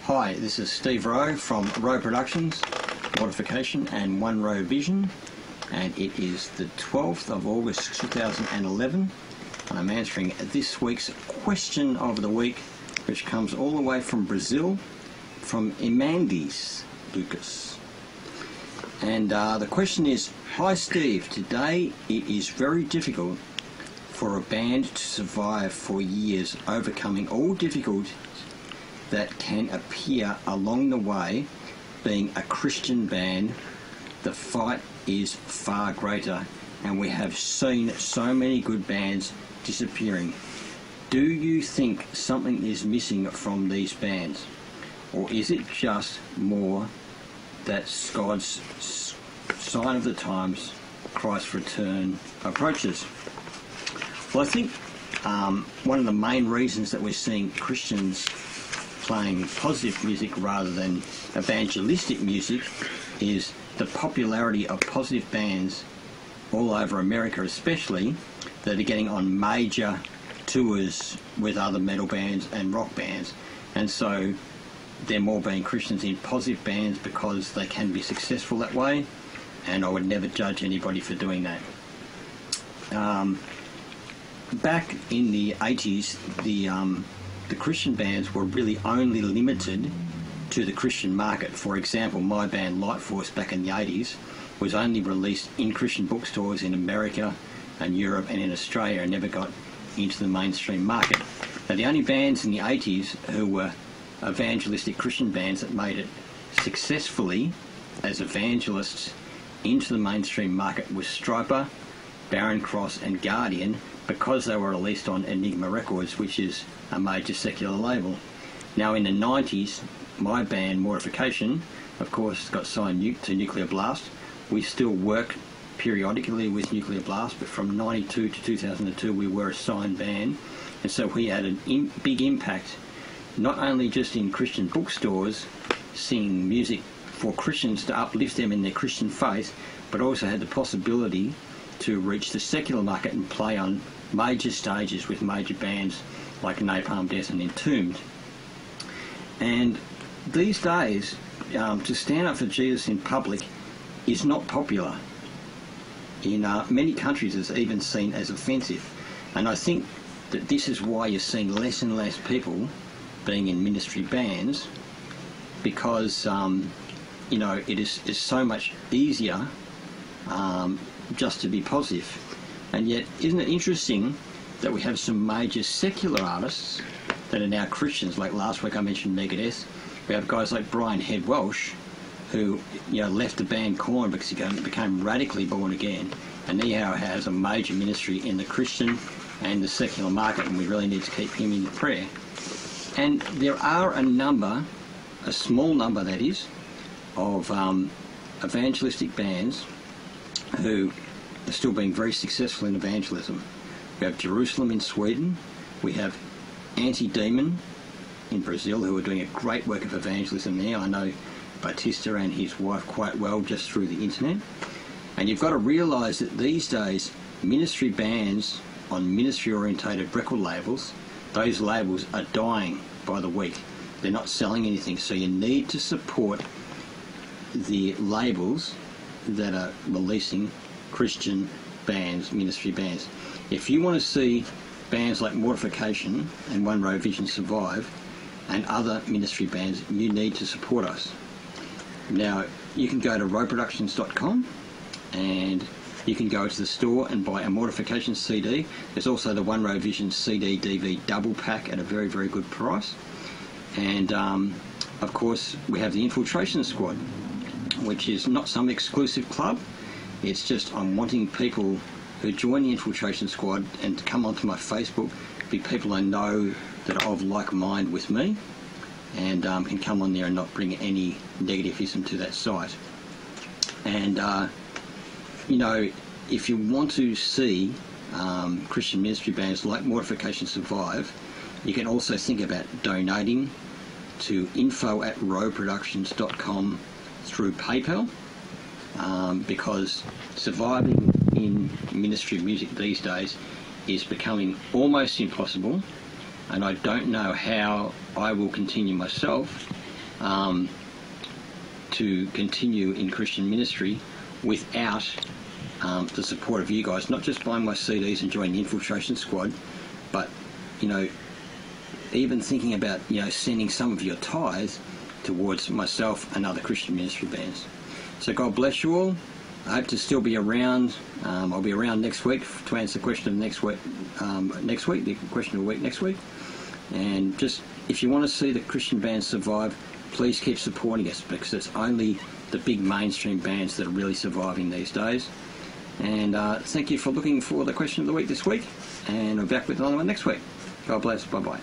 Hi, this is Steve Rowe from Rowe Productions, Mortification and One Rowe Vision, and it is the 12th of August 2011. I'm answering this week's question of the week, which comes all the way from Brazil, from Imandis Lucas. And the question is, hi Steve, today it is very difficult for a band to survive for years, overcoming all difficulties that can appear along the way. Being a Christian band, the fight is far greater, and we have seen so many good bands disappearing. Do you think something is missing from these bands, or is it just more that God's sign of the times, Christ's return, approaches? Well, I think one of the main reasons that we're seeing Christians playing positive music rather than evangelistic music is the popularity of positive bands all over America, especially, that are getting on major tours with other metal bands and rock bands. And so they're more being Christians in positive bands because they can be successful that way, and I would never judge anybody for doing that. Back in the 80s, the Christian bands were really only limited to the Christian market. For example, my band Light Force back in the 80s was only released in Christian bookstores in America and Europe and in Australia, and never got into the mainstream market. Now, the only bands in the 80s who were evangelistic Christian bands that made it successfully as evangelists into the mainstream market was Striper, Barren Cross and Guardian, because they were released on Enigma Records, which is a major secular label. Now, in the 90s, my band Mortification, of course, got signed to Nuclear Blast. We still work periodically with Nuclear Blast, but from 92 to 2002 we were a signed band, and so we had a big impact, not only just in Christian bookstores singing music for Christians to uplift them in their Christian faith, but also had the possibility to reach the secular market and play on major stages with major bands like Napalm Death and Entombed. And these days, to stand up for Jesus in public is not popular. In many countries it's even seen as offensive, and I think that this is why you're seeing less and less people being in ministry bands, because it is so much easier just to be positive. And yet, isn't it interesting that we have some major secular artists that are now Christians? Like last week I mentioned Megadeth. We have guys like Brian Head Welsh, who left the band Korn because he became radically born again, and he now has a major ministry in the Christian and the secular market, and we really need to keep him in prayer. And there are a small number that is, of evangelistic bands who are still being very successful in evangelism. We have Jerusalem in Sweden, we have Anti-Demon in Brazil, who are doing a great work of evangelism there. I know Batista and his wife quite well just through the internet. And you've got to realise that these days, ministry bands on ministry-orientated record labels, those labels are dying by the week. They're not selling anything, so you need to support the labels that are releasing Christian bands, ministry bands. If you want to see bands like Mortification and One Rowe Vision survive, and other ministry bands, you need to support us. Now, you can go to roweproductions.com, and you can go to the store and buy a Mortification CD. There's also the One Rowe Vision CD DV double pack at a very, very good price. And of course, we have the Infiltration Squad, which is not some exclusive club. It's just I'm wanting people who join the Infiltration Squad and to come onto my Facebook, be people I know that are of like mind with me, and can come on there and not bring any negativism to that site. And if you want to see Christian ministry bands like Mortification survive, you can also think about donating to info@roweproductions.com through PayPal, because surviving in ministry music these days is becoming almost impossible, and I don't know how I will continue myself to continue in Christian ministry without the support of you guys, not just buying my CDs and joining the Infiltration Squad, but, you know, even thinking about, you know, sending some of your tithes towards myself and other Christian ministry bands. So God bless you all. I hope to still be around. I'll be around next week to answer the question of next week, the question of the week next week. And just, if you want to see the Christian bands survive, please keep supporting us, because it's only the big mainstream bands that are really surviving these days. And thank you for looking for the question of the week this week, and we're back with another one next week. God bless. Bye-bye.